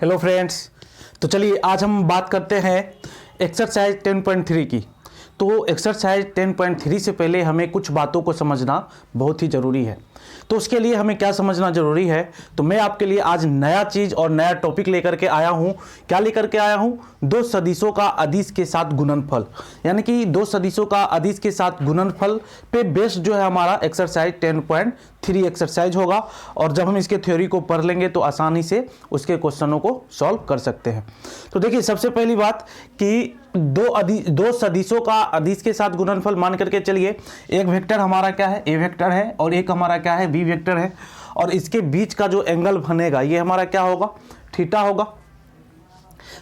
Hello friends. तो चलिए आज हम बात करते हैं एक्सरसाइज 10.3 की। तो एक्सरसाइज 10.3 से पहले हमें कुछ बातों को समझना बहुत ही ज़रूरी है। तो उसके लिए हमें क्या समझना ज़रूरी है, तो मैं आपके लिए आज नया चीज़ और नया टॉपिक लेकर के आया हूँ। क्या लेकर के आया हूँ? दो सदिशों का अदिश के साथ गुणनफल, यानी कि दो सदिशों का अदिश के साथ गुणनफल पे बेस्ड जो है हमारा एक्सरसाइज 10.3 एक्सरसाइज होगा। और जब हम इसके थ्योरी को पढ़ लेंगे तो आसानी से उसके क्वेश्चनों को सॉल्व कर सकते हैं। तो देखिए, सबसे पहली बात कि दो सदिशों का अदिश के साथ गुणनफल मान करके चलिए। एक वेक्टर हमारा क्या है? ए वेक्टर है, और एक हमारा क्या है? बी वेक्टर है। और इसके बीच का जो एंगल बनेगा ये हमारा क्या होगा? थीटा होगा।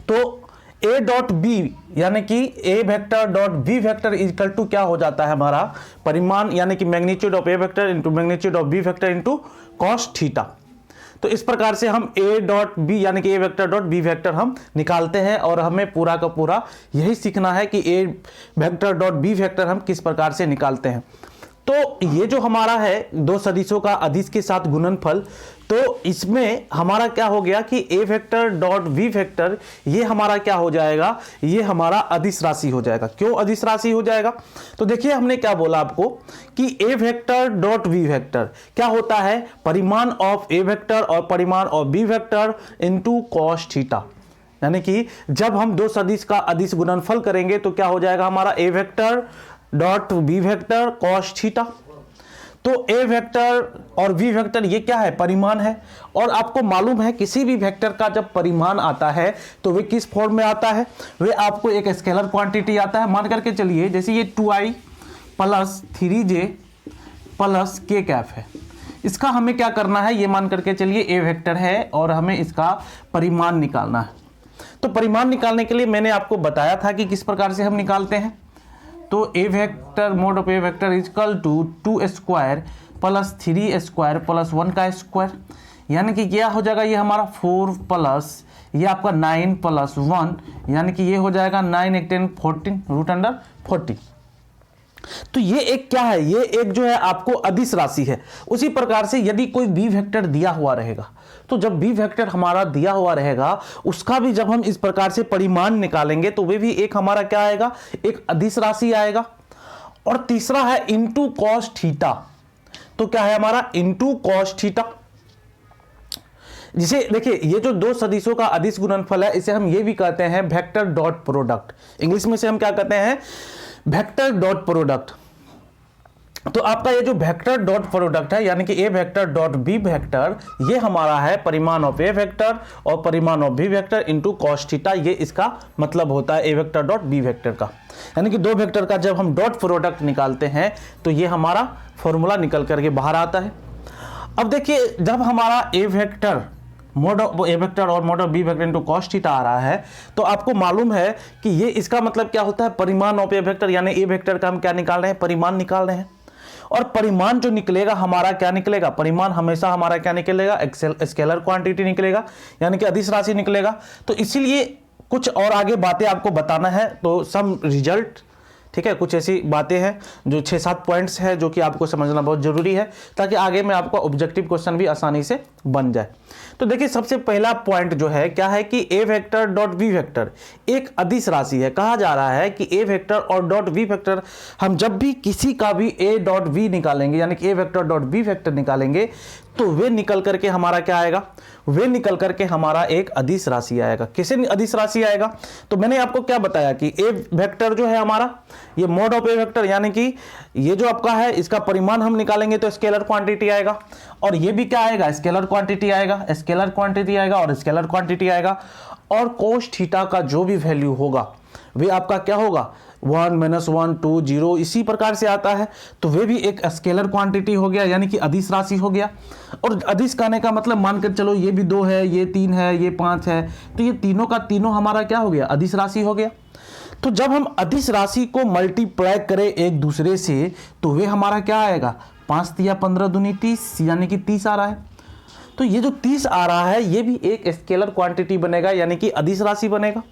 तो ए डॉट बी यानी कि A vector dot B vector equal to क्या हो जाता है? हमारा परिमाण यानी कि magnitude of A vector into magnitude of B vector into cos theta. तो इस प्रकार से हम ए डॉट बी यानी कि A vector dot B vector हम निकालते हैं। और हमें पूरा का पूरा यही सीखना है कि A vector dot B vector हम किस प्रकार से निकालते हैं। तो ये जो हमारा है दो सदिशों का अदिश के साथ गुणनफल, तो इसमें हमारा क्या हो गया कि A vector dot V vector ये हमारा क्या हो जाएगा? ये हमारा अदिश राशि हो जाएगा। क्यों अदिश राशि हो जाएगा? तो देखिए, हमने क्या बोला आपको कि A vector dot V vector क्या होता है? परिमाण ऑफ ए वेक्टर और परिमाण of B vector into cos theta. यानी कि जब हम दो सदिश का अदिश गुणनफल करेंगे तो क्या हो जाएगा हमारा? A vector dot B vector cos theta. तो ए वेक्टर और वी वेक्टर ये क्या है? परिमाण है। और आपको मालूम है किसी भी वेक्टर का जब परिमाण आता है तो वे किस फॉर्म में आता है? वे आपको एक स्केलर क्वांटिटी आता है। मान करके चलिए जैसे ये 2i plus 3j plus k cap है। इसका हमें क्या करना है? ये मान करके चलिए ए वेक्टर है और हमें इसका परिमाण निकालना है। तो परिमाण निकालने के लिए मैंने आपको बताया था कि किस प्रकार से हम निकालते हैं। तो A vector mod of A vector equal to 2 square plus 3 square plus 1 का स्क्वायर, यानी कि क्या हो जाएगा? ये हमारा 4 प्लस ये आपका 9 प्लस 1, यानी कि ये हो जाएगा 9 8 10 14 रूट अंडर 40। तो ये एक क्या है? ये एक जो है आपको अदिश राशि है। उसी प्रकार से यदि कोई बी वेक्टर दिया हुआ रहेगा, तो जब बी वेक्टर हमारा दिया हुआ रहेगा उसका भी जब हम इस प्रकार से परिमाण निकालेंगे तो वे भी एक हमारा क्या आएगा? एक अदिश राशि आएगा। और तीसरा है इनटू कॉस थीटा। तो क्या है हमारा? Into cos theta. जिसे देखिए, ये जो दो सदिशों का अदिश गुणनफल है इसे हम ये भी कहते हैं वेक्टर डॉट प्रोडक्ट। इंग्लिश में से हम क्या कहते हैं? Vector dot product. तो आपका ये जो वेक्टर डॉट प्रोडक्ट है यानी कि A vector dot B vector, ये हमारा है परिमाण ऑफ ए वेक्टर और परिमाण of B vector into cos theta. ये इसका मतलब होता है A vector dot B vector का। यानी कि दो वेक्टर का जब हम डॉट प्रोडक्ट निकालते हैं तो ये हमारा फॉर्मूला निकल करके बाहर आता है। अब देखिए, जब हमारा A vector mod of A vector और mod of B vector into cos theta आ रहा है तो आपको मालूम है कि ये इसका मतलब क्या होता है? परिमाण ऑफ ए वेक्टर, यानी ए वेक्टर का हम क्या निकाल रहे हैं? परिमाण निकाल रहे हैं। और परिमाण जो निकलेगा हमारा क्या निकलेगा? परिमाण हमेशा हमारा क्या निकलेगा? स्केलर क्वांटिटी निकलेगा, यानी कि अदिश राशि निकलेगा। तो इसीलिए कुछ और आगे बातें आपको बताना है। तो सम रिजल्ट, ठीक है, कुछ ऐसी बातें हैं जो 6-7 पॉइंट्स हैं जो कि आपको समझना बहुत जरूरी है ताकि आगे में आपका ऑब्जेक्टिव क्वेश्चन भी आसानी से बन जाए। तो देखिए, सबसे पहला पॉइंट जो है क्या है कि A vector dot B vector एक अदिश राशि है। कहा जा रहा है कि ए वेक्टर और डॉट बी वेक्टर हम जब भी किसी का भी ए डॉट बी निकालेंगे यानी कि A vector dot B vector निकालेंगे तो वे निकल करके हमारा क्या आएगा? वे निकल करके हमारा एक अदिश राशि आएगा। किसे अदिश राशि आएगा? तो मैंने आपको क्या बताया कि ए वेक्टर जो है हमारा ये मोड ऑफ ए वेक्टर, यानी कि ये जो आपका है इसका परिमाण हम निकालेंगे तो स्केलर क्वांटिटी आएगा। और ये भी क्या आएगा? स्केलर क्वांटिटी आएगा, स्केलर क्वांटिटी आएगा और स्केलर क्वांटिटी आएगा। और कोस थीटा का जो भी वैल्यू होगा वे आपका क्या होगा? 1 -1 2 0 इसी प्रकार से आता है। तो वे भी एक स्केलर क्वांटिटी हो गया, यानी कि अदिश राशि हो गया। और अदिश कहने का मतलब मानकर चलो ये भी 2 है, ये 3 है, ये 5 है, तो ये तीनों का तीनों हमारा क्या हो गया? अदिश राशि हो गया। तो जब हम अदिश राशि को मल्टीप्लाई करें एक दूसरे से तो वे हमारा क्या आएगा? 5 तिया 15 दूनी 30, यानी कि 30 आ रहा है। तो ये जो 30 आ रहा है ये भी एक स्केलर क्वांटिटी बनेगा, यानी कि अदिश राशि बनेगा।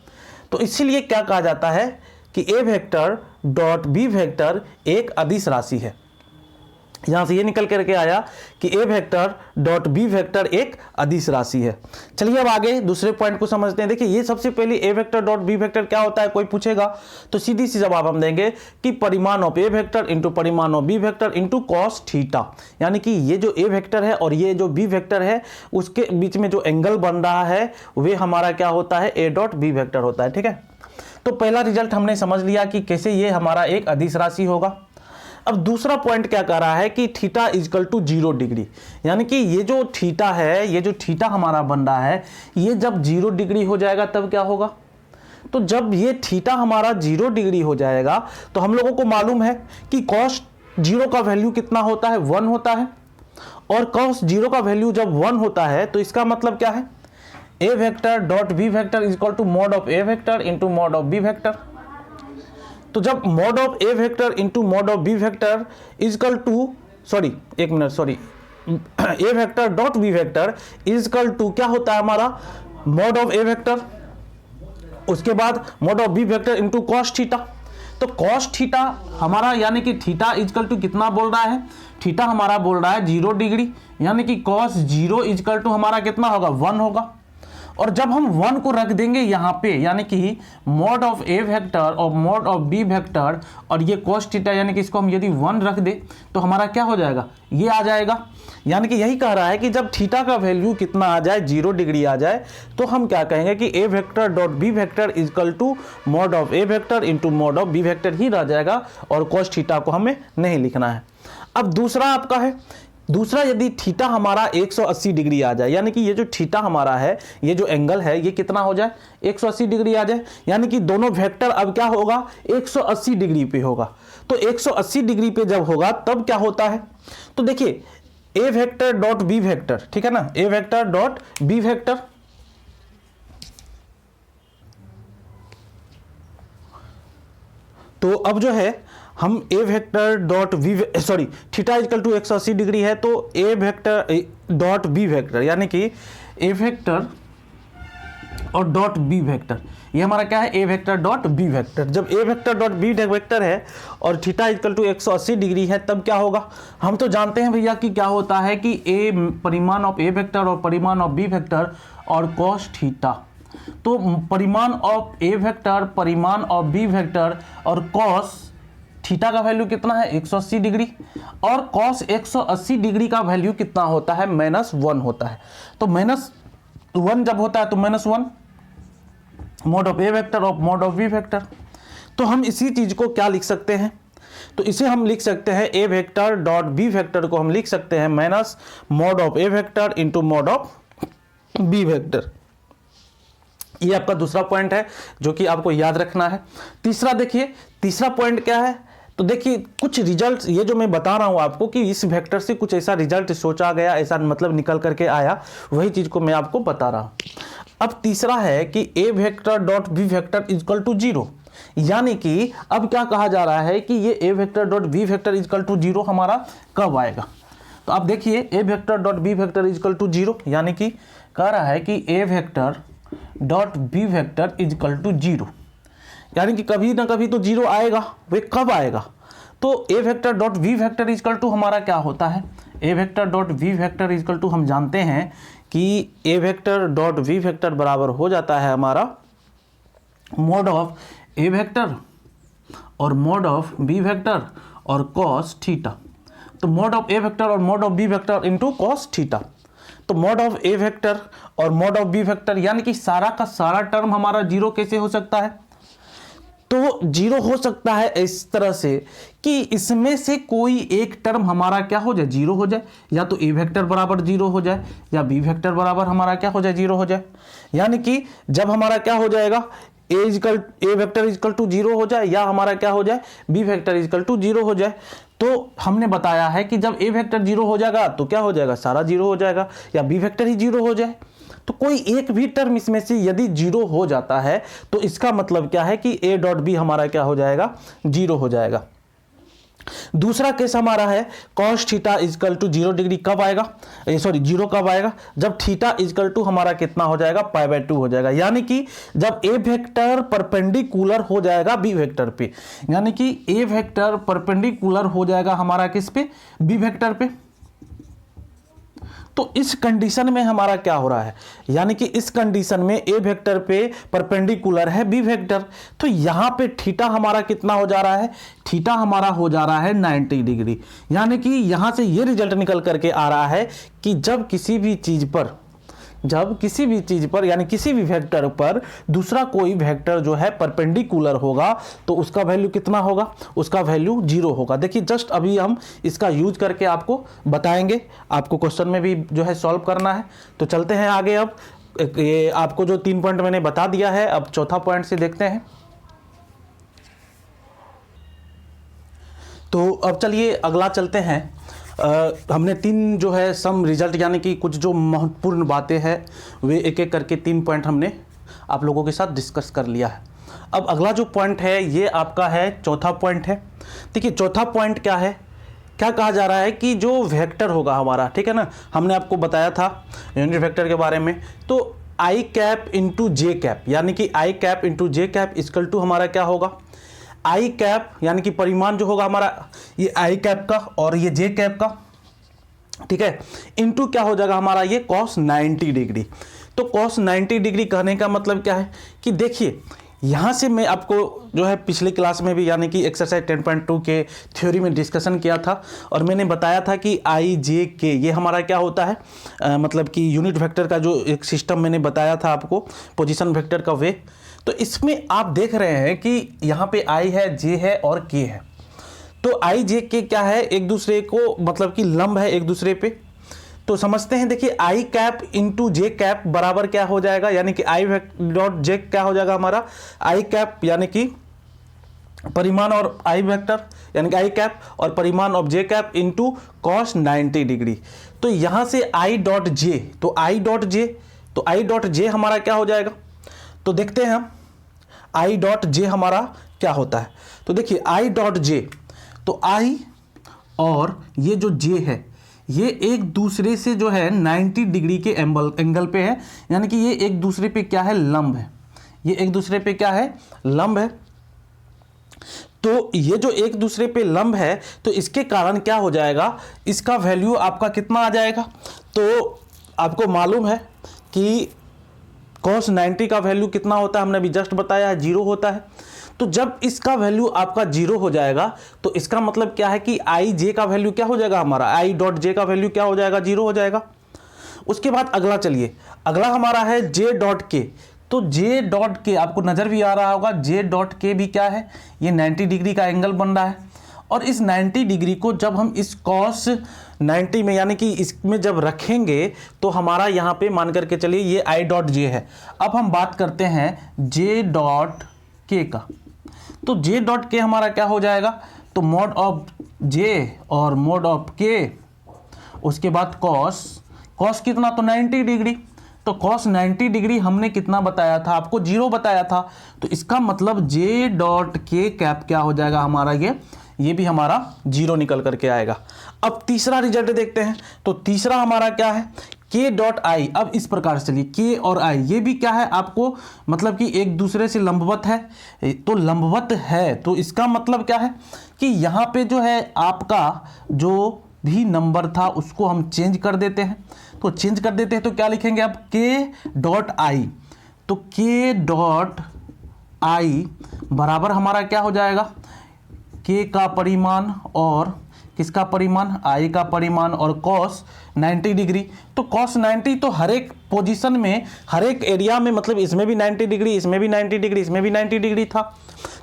तो इसीलिए क्या कहा जाता है कि A vector dot B vector एक अदिश राशि है। यहाँ से ये निकल करके आया कि A vector dot B vector एक अदिश राशि है। चलिए अब आगे दूसरे पॉइंट को समझते हैं। देखिए ये सबसे पहले ए वेक्टर डॉट बी वेक्टर क्या होता है, कोई पूछेगा तो सीधी सी जवाब हम देंगे कि परिमाण ऑफ ए वेक्टर इंटू परिमाण of B vector into cos theta. यानी कि ये जो ए वेक्टर है और ये जो बी वेक्टर है उसके बीच में जो एंगल बन रहा है वे हमारा क्या होता है, ए डॉट बी वेक्टर होता है। ठीक है, तो पहला रिजल्ट हमने समझ लिया कि कैसे ये हमारा एक अदिश राशि होगा। अब दूसरा पॉइंट क्या कह रहा है कि थीटा इजकल टू 0 डिग्री, यानी कि ये जो थीटा है, ये जो थीटा हमारा बन रहा है, ये जब 0 डिग्री हो जाएगा तब क्या होगा। तो जब ये थीटा हमारा 0 डिग्री हो जाएगा तो हम लोगों को मालूम है कि कॉस 0 का वैल्यू कितना होता है, 1 होता है। और कॉस 0 का वैल्यू जब 1 होता है तो इसका मतलब क्या है, A vector dot B vector equal to mod of A vector into mod of B vector. तो जब mod of A vector into mod of B vector equal to A vector dot B vector equal to क्या होता है हमारा, mod of A vector, उसके बाद mod of B vector into cos theta. तो cos theta हमारा यानी कि थीटा इजकल टू कितना बोल रहा है, थीटा हमारा बोल रहा है 0 डिग्री, यानी कि कॉस 0 इजकल टू हमारा कितना होगा, 1 होगा। और जब हम 1 को रख देंगे यहाँ पे, यानी कि मॉड ऑफ ए वेक्टर और मॉड ऑफ बी वेक्टर और ये कॉस थीटा, यानी कि इसको हम यदि 1 रख दे तो हमारा क्या हो जाएगा, ये आ जाएगा। यानी कि यही कह रहा है कि जब थीटा का वैल्यू कितना आ जाए, 0 डिग्री आ जाए, तो हम क्या कहेंगे कि A vector dot B vector equal to mod of A vector into mod of B vector ही रह जाएगा और कॉस थीटा को हमें नहीं लिखना है। अब दूसरा आपका है, दूसरा यदि थीटा हमारा 180 डिग्री आ जाए, यानी कि ये जो थीटा हमारा है, ये जो एंगल है, ये कितना हो जाए, 180 डिग्री आ जाए, यानी कि दोनों वेक्टर अब क्या होगा, 180 डिग्री पे होगा। तो 180 डिग्री पे जब होगा तब क्या होता है, तो देखिए A vector dot B vector, ठीक है ना, A vector dot B vector, तो अब जो है हम A vector dot theta equal to 180 degree है, तो A vector dot B vector, यानी कि ए वेक्टर और डॉट बी वेक्टर, ये हमारा क्या है, A vector dot B vector. जब A vector dot B vector है और थीटा इजकल टू 180 डिग्री है तब क्या होगा, हम तो जानते हैं भैया कि क्या होता है कि ए परिमाण ऑफ ए वेक्टर और परिमाण ऑफ बी वेक्टर और कॉस थीटा। तो परिमाण ऑफ ए वेक्टर, परिमाण ऑफ बी वेक्टर और कॉस थीटा का वैल्यू कितना है, 180 डिग्री, और कॉस 180 डिग्री का वैल्यू कितना होता है, -1 होता है। तो -1 जब होता है तो -1 mod of A vector of mod of B vector. तो हम इसी चीज को क्या लिख सकते हैं, तो इसे हम लिख सकते हैं A vector dot B vector को हम लिख सकते हैं minus mod of A vector into mod of B vector. ये आपका दूसरा पॉइंट है जो कि आपको याद रखना है। तीसरा देखिए, तीसरा पॉइंट क्या है, तो देखिए कुछ रिजल्ट, ये जो मैं बता रहा हूं आपको कि इस वेक्टर से कुछ ऐसा रिजल्ट सोचा गया, ऐसा मतलब निकल करके आया, वही चीज को मैं आपको बता रहा हूं। अब तीसरा है कि A vector dot B vector equal to 0, यानी कि अब क्या कहा जा रहा है कि ये A vector dot B vector equal to 0 हमारा कब आएगा। तो आप देखिए A vector dot B vector equal to 0, यानी कि कह रहा है कि A vector dot B vector equal to 0, यानी कि कभी ना कभी तो 0 आएगा, वे कब आएगा, तो A vector dot V vector equal to हमारा क्या होता है, A vector dot V vector equal to हम जानते हैं कि A vector dot V vector बराबर हो जाता है हमारा मॉड ऑफ ए वेक्टर और मॉड ऑफ बी वेक्टर और कॉस थीटा। तो मॉड ऑफ ए वेक्टर और mod of B vector into cos theta. तो मॉड ऑफ ए वेक्टर और मॉड ऑफ बी वेक्टर, यानी कि सारा का सारा टर्म हमारा 0 कैसे हो सकता है, तो 0 हो सकता है इस तरह से कि इसमें से कोई एक टर्म हमारा क्या हो जाए, 0 हो जाए, या तो ए वेक्टर बराबर 0 हो जाए या बी वेक्टर बराबर हमारा क्या हो जाए, 0 हो जाए। यानी कि जब हमारा क्या हो जाएगा, ए वेक्टर इजकल टू 0 हो जाए या हमारा क्या हो जाए, बी वेक्टर इजकल टू 0 हो जाए। तो हमने बताया है कि जब ए वेक्टर 0 हो जाएगा तो क्या हो जाएगा, सारा 0 हो जाएगा, या बी वेक्टर ही 0 हो जाए। तो कोई एक भी टर्म इसमें से यदि 0 हो जाता है तो इसका मतलब क्या है कि ए डॉट बी हमारा क्या हो जाएगा, 0 हो जाएगा। दूसरा केस हमारा है cos theta equal to 0 degree कब आएगा, सॉरी 0 कब आएगा, जब थीटा इजकल टू हमारा कितना हो जाएगा, π/2 हो जाएगा। यानी कि जब ए वेक्टर परपेंडिकुलर हो जाएगा बी वेक्टर पे, यानी कि ए वेक्टर परपेंडिकुलर हो जाएगा हमारा किस पे, बी वेक्टर पे। तो इस कंडीशन में हमारा क्या हो रहा है, यानी कि इस कंडीशन में ए वेक्टर पे परपेंडिकुलर है बी वेक्टर, तो यहां पे थीटा हमारा कितना हो जा रहा है, थीटा हमारा हो जा रहा है 90 डिग्री। यानी कि यहां से ये रिजल्ट निकल करके आ रहा है कि जब किसी भी चीज पर यानी किसी भी वेक्टर पर दूसरा कोई वेक्टर जो है परपेंडिकुलर होगा तो उसका वैल्यू कितना होगा, उसका वैल्यू 0 होगा। देखिए जस्ट अभी हम इसका यूज करके आपको बताएंगे, आपको क्वेश्चन में भी जो है सॉल्व करना है। तो चलते हैं आगे। अब ये आपको जो 3 पॉइंट मैंने बता दिया है, अब चौथा पॉइंट से देखते हैं। तो अब चलिए अगला चलते हैं। हमने 3 जो है सम रिजल्ट यानी कि कुछ जो महत्वपूर्ण बातें हैं वे एक एक करके 3 पॉइंट हमने आप लोगों के साथ डिस्कस कर लिया है। अब अगला जो पॉइंट है ये आपका है चौथा पॉइंट है। देखिए चौथा पॉइंट क्या है, क्या कहा जा रहा है कि जो वेक्टर होगा हमारा, ठीक है ना, हमने आपको बताया था यूनिट वेक्टर के बारे में। तो I cap into J cap, यानी कि I cap into J cap equal to हमारा क्या होगा, आई कैप यानी कि परिमाण जो होगा हमारा ये आई कैप का और ये जे कैप का, ठीक है, इनटू क्या हो जाएगा हमारा ये cos 90 डिग्री। तो cos 90 डिग्री कहने का मतलब क्या है कि देखिए यहां से मैं आपको जो है पिछले क्लास में भी यानी कि एक्सरसाइज 10.2 के थ्योरी में डिस्कशन किया था और मैंने बताया था कि आई जे के ये हमारा क्या होता है, मतलब कि यूनिट वेक्टर का जो एक सिस्टम मैंने बताया था आपको, पोजीशन वेक्टर का वे। तो इसमें आप देख रहे हैं कि यहाँ पे आई है, जे है और के है। तो आई जे के क्या है, एक दूसरे को मतलब कि लंब है एक दूसरे पे। तो समझते हैं, देखिए आई कैप इंटू जे कैप बराबर क्या हो जाएगा, यानी कि आई डॉट जे क्या हो जाएगा हमारा, आई कैप यानी कि परिमाण और आई वेक्टर यानी कि आई कैप और परिमाण of J cap into cos 90 degree. तो यहाँ से आई डॉट जे, तो आई डॉट जे हमारा क्या हो जाएगा, तो देखते हैं हम आई डॉट जे हमारा क्या होता है। तो देखिए आई डॉट जे, तो आई और ये जो जे है ये एक दूसरे से जो है 90 डिग्री के एंगल पे है, यानी कि ये एक दूसरे पे क्या है, लंब है, ये एक दूसरे पे क्या है, लंब है। तो ये जो एक दूसरे पे लंब है तो इसके कारण क्या हो जाएगा, इसका वैल्यू आपका कितना आ जाएगा। तो आपको मालूम है कि cos 90 का वैल्यू कितना होता है, हमने अभी जस्ट बताया है 0 होता है। तो जब इसका वैल्यू आपका 0 हो जाएगा तो इसका मतलब क्या है कि आई जे का वैल्यू क्या हो जाएगा हमारा, आई डॉट जे का वैल्यू क्या हो जाएगा, 0 हो जाएगा। उसके बाद अगला चलिए, अगला हमारा है जे डॉट के। तो जे डॉट के आपको नजर भी आ रहा होगा, जे डॉट के भी क्या है, ये 90 डिग्री का एंगल बन रहा है। और इस 90 डिग्री को जब हम इस cos 90 में यानी कि इसमें जब रखेंगे तो हमारा यहाँ पे मान करके चलिए ये आई डॉट जे है। अब हम बात करते हैं जे डॉट के का। तो जे डॉट के हमारा क्या हो जाएगा, तो मोड ऑफ जे और मोड ऑफ के, उसके बाद cos कितना, तो 90 डिग्री। तो cos 90 डिग्री हमने कितना बताया था आपको, 0 बताया था। तो इसका मतलब जे डॉट के कैप क्या हो जाएगा हमारा, ये भी हमारा 0 निकल करके आएगा। अब तीसरा रिजल्ट देखते हैं। तो तीसरा हमारा क्या है, के डॉट आई। अब इस प्रकार से चलिए के और आई ये भी क्या है आपको, मतलब कि एक दूसरे से लंबवत है। तो लंबवत है तो इसका मतलब क्या है कि यहाँ पे जो है आपका जो भी नंबर था उसको हम चेंज कर देते हैं। तो चेंज कर देते हैं तो क्या लिखेंगे आप, के डॉट आई। तो के डॉट आई बराबर हमारा क्या हो जाएगा, के का परिमाण और किसका परिमाण, आई का परिमाण और cos 90 डिग्री। तो cos 90 तो हर एक पोजीशन में हर एक एरिया में, मतलब इसमें भी 90 डिग्री, इसमें भी 90 डिग्री, इसमें भी 90 डिग्री था।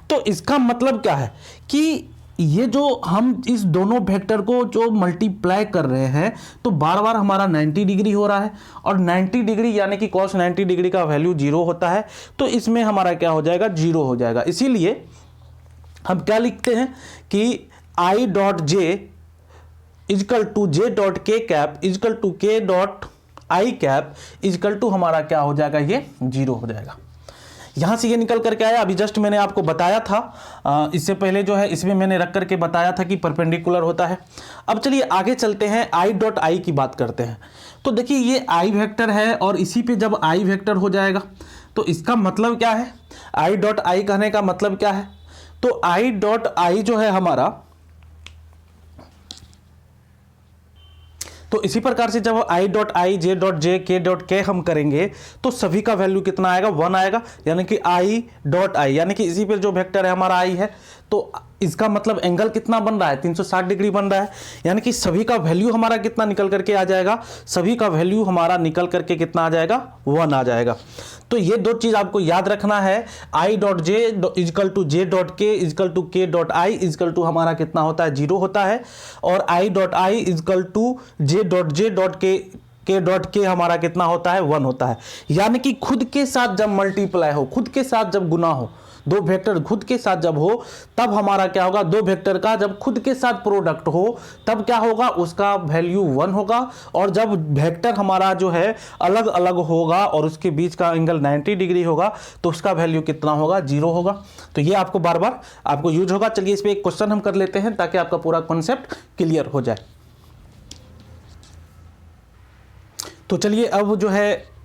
तो इसका मतलब क्या है कि ये जो हम इस दोनों वेक्टर को जो मल्टीप्लाई कर रहे हैं तो बार बार हमारा 90 डिग्री हो रहा है और 90 डिग्री यानी कि cos 90 डिग्री का वैल्यू 0 होता है। तो इसमें हमारा क्या हो जाएगा, 0 हो जाएगा। इसीलिए हम क्या लिखते हैं कि I dot J equal to J dot K cap equal to K dot I cap equal to हमारा क्या हो जाएगा, ये 0 हो जाएगा। यहाँ से ये निकल करके आया, अभी जस्ट मैंने आपको बताया था, इससे पहले जो है इसमें मैंने रख करके बताया था कि परपेंडिकुलर होता है। अब चलिए आगे चलते हैं, आई डॉट आई की बात करते हैं। तो देखिए ये आई वेक्टर है और इसी पे जब आई वेक्टर हो जाएगा तो इसका मतलब क्या है, आई डॉट आई कहने का मतलब क्या है, तो आई डॉट आई जो है हमारा, तो इसी प्रकार से जब आई डॉट आई, जे डॉट जे, के डॉट के हम करेंगे तो सभी का वैल्यू कितना आएगा, 1 आएगा, यानी कि आई डॉट आई, यानी कि इसी पे जो वेक्टर है हमारा आई है, तो इसका मतलब एंगल कितना बन रहा है, 360 डिग्री बन रहा है, यानी कि सभी का वैल्यू हमारा कितना निकल करके आ जाएगा, सभी का वैल्यू हमारा निकल करके कितना आ जाएगा, 1 आ जाएगा। तो ये दो चीज आपको याद रखना है, I dot J equal to J dot K equal to K dot I equal to हमारा कितना होता है, 0 होता है, और I dot I equal to J dot K dot K हमारा कितना होता है, 1 होता है। यानी कि खुद के साथ जब मल्टीप्लाई हो, खुद के साथ जब गुना हो, दो वेक्टर खुद के साथ जब हो तब हमारा क्या होगा, दो वेक्टर का जब खुद के साथ प्रोडक्ट हो तब क्या होगा, उसका वैल्यू 1 होगा, और जब वेक्टर हमारा जो है अलग अलग होगा और उसके बीच का एंगल 90 डिग्री होगा तो उसका वैल्यू कितना होगा, 0 होगा। तो ये आपको बार बार आपको यूज होगा। चलिए इस पर एक क्वेश्चन हम कर लेते हैं ताकि आपका पूरा कॉन्सेप्ट क्लियर हो जाए। तो चलिए अब जो है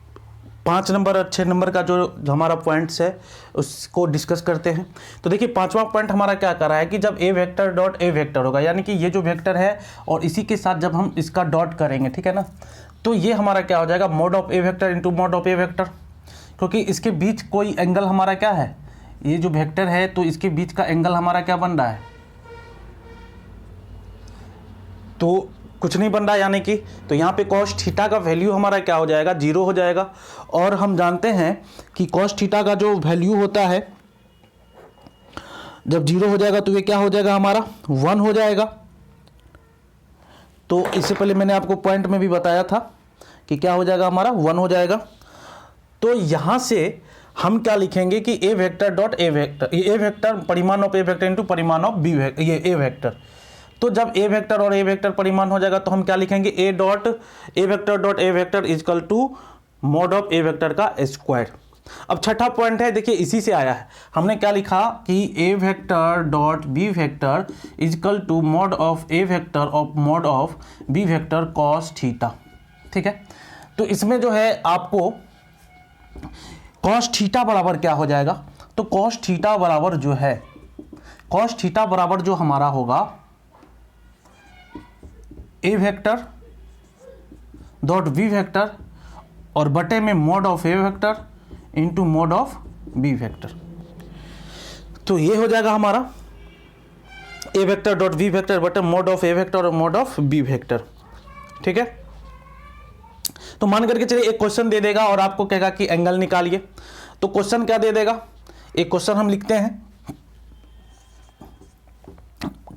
5 नंबर और 6 नंबर का जो हमारा पॉइंट्स है उसको डिस्कस करते हैं। तो देखिए 5वां पॉइंट हमारा क्या कर रहा है कि जब A vector dot A vector होगा, यानी कि ये जो वेक्टर है और इसी के साथ जब हम इसका डॉट करेंगे, ठीक है ना, तो ये हमारा क्या हो जाएगा, mode of A vector into mod of A vector, क्योंकि इसके बीच कोई एंगल हमारा क्या है, ये जो वेक्टर है तो इसके बीच का एंगल हमारा क्या बन रहा है, तो कुछ नहीं बन रहा, यानी कि तो यहाँ पे cos थीटा का वैल्यू हमारा क्या हो जाएगा, 0 हो जाएगा। और हम जानते हैं कि cos थीटा का जो वैल्यू होता है जब 0 हो जाएगा तो ये क्या हो जाएगा हमारा, 1 हो जाएगा। तो इससे पहले मैंने आपको पॉइंट में भी बताया था कि क्या हो जाएगा हमारा, 1 हो जाएगा। तो यहाँ से हम क्या लिखेंगे कि A vector dot A vector परिमाण ऑफ ए वेक्टर इंटू परिमाण ऑफ बी वेक्टर, ये ए वेक्टर। तो जब ए वेक्टर और ए वेक्टर परिमाण हो जाएगा तो हम क्या लिखेंगे, A vector dot A vector equal to mod of A vector का स्क्वायर। अब छठा पॉइंट है, देखिए इसी से आया है, हमने क्या लिखा कि A vector dot B vector equal to mod of A vector of mod of B vector cos theta, ठीक है। तो इसमें जो है आपको कॉस थीटा बराबर क्या हो जाएगा, तो कॉस थीटा बराबर जो है, कॉस थीटा बराबर जो हमारा होगा A vector dot B vector और बटे में mod of A vector into mod of B vector. तो ये हो जाएगा हमारा A vector dot B vector बटे मोड ऑफ ए वेक्टर और मोड ऑफ बी वेक्टर, ठीक है। तो मान करके चलिए एक क्वेश्चन दे देगा और आपको कहेगा कि एंगल निकालिए। तो क्वेश्चन क्या दे देगा, एक क्वेश्चन हम लिखते हैं,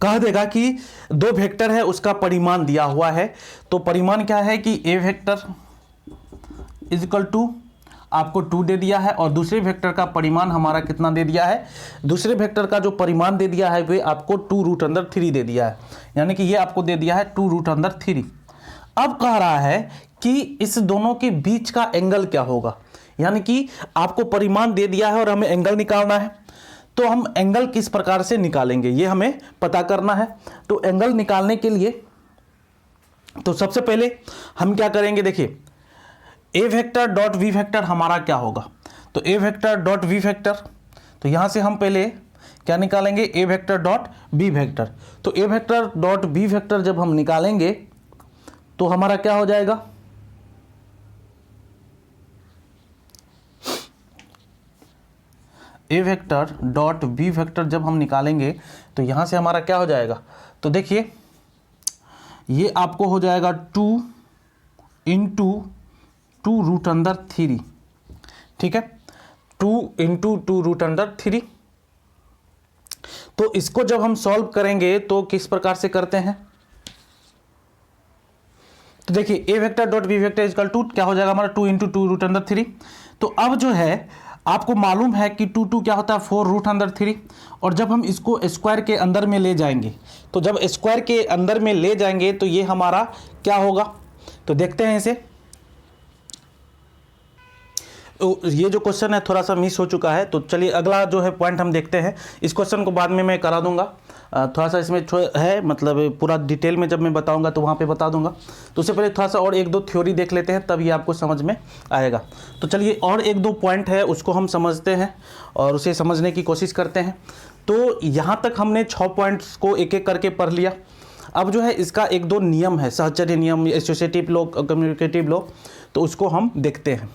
कह देगा कि दो वेक्टर है उसका परिमाण दिया हुआ है। तो परिमाण क्या है कि ए वेक्टर इजकल टू आपको 2 दे दिया है और दूसरे वेक्टर का परिमाण हमारा कितना दे दिया है, दूसरे वेक्टर का जो परिमाण दे दिया है वे आपको 2√3 दे दिया है, यानी कि ये आपको दे दिया है 2√3। अब कह रहा है कि इस दोनों के बीच का एंगल क्या होगा, यानी कि आपको परिमाण दे दिया है और हमें एंगल निकालना है। तो हम एंगल किस प्रकार से निकालेंगे ये हमें पता करना है। तो एंगल निकालने के लिए तो सबसे पहले हम क्या करेंगे, देखिए A vector dot V vector हमारा क्या होगा, तो A vector dot V vector, तो यहां से हम पहले क्या निकालेंगे, ए वेक्टर डॉट बी वेक्टर। तो A vector dot B vector जब हम निकालेंगे तो हमारा क्या हो जाएगा, ए वेक्टर डॉट बी वेक्टर जब हम निकालेंगे तो यहाँ से हमारा क्या हो जाएगा, तो देखिए ये आपको हो जाएगा 2 इंटू 2√3, ठीक है, 2 इंटू 2√3। तो इसको जब हम सॉल्व करेंगे तो किस प्रकार से करते हैं, तो देखिए A vector dot B vector equal to क्या हो जाएगा हमारा 2 इंटू 2√3। तो अब जो है आपको मालूम है कि 2 क्या होता है 4√3, और जब हम इसको स्क्वायर के अंदर में ले जाएंगे, तो जब स्क्वायर के अंदर में ले जाएंगे तो ये हमारा क्या होगा, तो देखते हैं इसे। तो ये जो क्वेश्चन है थोड़ा सा मिस हो चुका है, तो चलिए अगला जो है पॉइंट हम देखते हैं। इस क्वेश्चन को बाद में मैं करा दूंगा, थोड़ा सा इसमें है मतलब पूरा डिटेल में जब मैं बताऊंगा तो वहाँ पे बता दूंगा। तो उससे पहले थोड़ा सा और एक दो थ्योरी देख लेते हैं, तब ये आपको समझ में आएगा। तो चलिए और एक दो पॉइंट है उसको हम समझते हैं और उसे समझने की कोशिश करते हैं। तो यहाँ तक हमने 6 पॉइंट्स को एक एक करके पढ़ लिया। अब जो है इसका एक दो नियम है, सहचर्य नियम, एसोसिएटिव लॉ, कम्युनिकेटिव लॉ, तो उसको हम देखते हैं।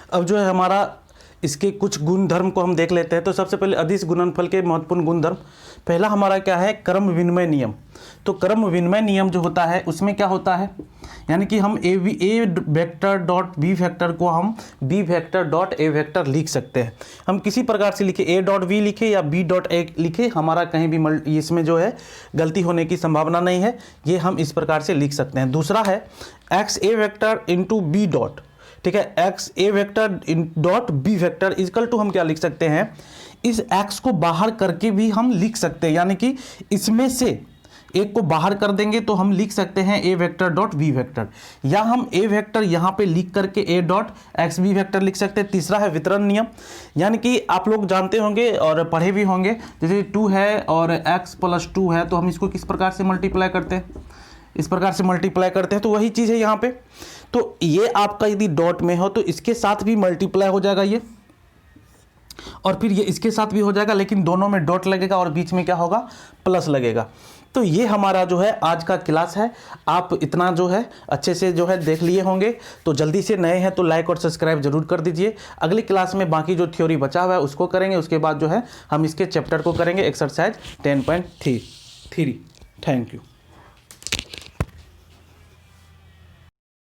अब जो है हमारा इसके कुछ गुणधर्म को हम देख लेते हैं। तो सबसे पहले अदिश गुणनफल के महत्वपूर्ण गुणधर्म, पहला हमारा क्या है, क्रम विनिमय नियम। तो क्रम विनिमय नियम जो होता है उसमें क्या होता है, यानी कि हम A vector dot B vector को हम B vector dot A vector लिख सकते हैं। हम किसी प्रकार से लिखे, ए डॉट बी लिखे या बी डॉट ए लिखे, हमारा कहीं भी इसमें जो है गलती होने की संभावना नहीं है, ये हम इस प्रकार से लिख सकते हैं। दूसरा है x A vector into B dot, ठीक है, x A vector dot B vector equal to हम क्या लिख सकते हैं, इस एक्स को बाहर करके भी हम लिख सकते हैं, यानी कि इसमें से एक को बाहर कर देंगे तो हम लिख सकते हैं A vector dot B vector, या हम ए वेक्टर यहाँ पे लिख करके A dot x B vector लिख सकते हैं। तीसरा है वितरण नियम, यानी कि आप लोग जानते होंगे और पढ़े भी होंगे, जैसे 2 है और x + 2 है, तो हम इसको किस प्रकार से मल्टीप्लाई करते हैं, इस प्रकार से मल्टीप्लाई करते हैं। तो वही चीज़ है यहाँ पे। तो ये आपका यदि डॉट में हो तो इसके साथ भी मल्टीप्लाई हो जाएगा ये, और फिर ये इसके साथ भी हो जाएगा, लेकिन दोनों में डॉट लगेगा और बीच में क्या होगा, प्लस लगेगा। तो ये हमारा जो है आज का क्लास है। आप इतना जो है अच्छे से जो है देख लिए होंगे। तो जल्दी से नए हैं तो लाइक और सब्सक्राइब जरूर कर दीजिए। अगली क्लास में बाकी जो थ्योरी बचा हुआ है उसको करेंगे, उसके बाद जो है हम इसके चैप्टर को करेंगे, एक्सरसाइज 10.3। Thank you.